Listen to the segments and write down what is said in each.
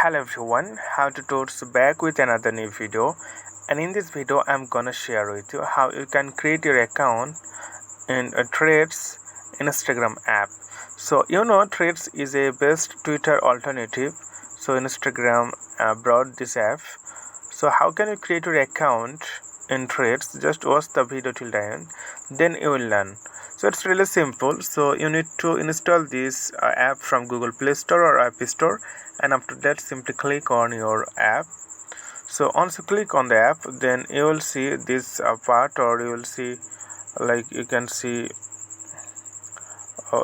Hello everyone, how to towards back with another new video, and in this video I'm gonna share with you how you can create your account in a Threads Instagram app. So Threads is a best Twitter alternative. So Instagram brought this app. So how can you create your account in Threads? Just watch the video till the end, then you will learn. So it's really simple. So you need to install this app from Google Play Store or App Store, and after that simply click on your app. So once you click on the app, then you will see this part, or you will see, like you can see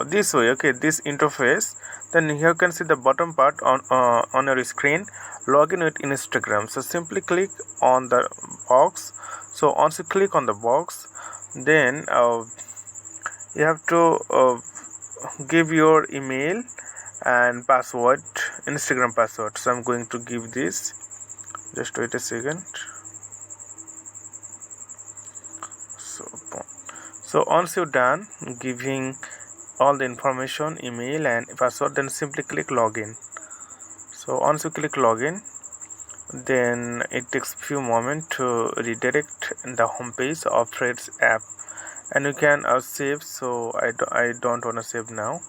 this way. Okay, this interface. Then here you can see the bottom part on your screen, login with Instagram. So simply click on the box. So once you click on the box, then you have to give your email and password, Instagram password. So I'm going to give this. Just wait a second. So once you're done giving all the information, email and password, then simply click login. So once you click login, then it takes few moments to redirect the home page of Threads app, and you can save. So I don't want to save now.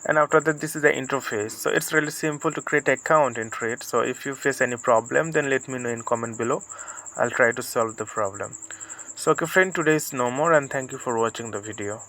And after that, this is the interface. So it's really simple to create an account in Threads. So if you face any problem, then let me know in comment below. I'll try to solve the problem. So okay friend, today is no more, and thank you for watching the video.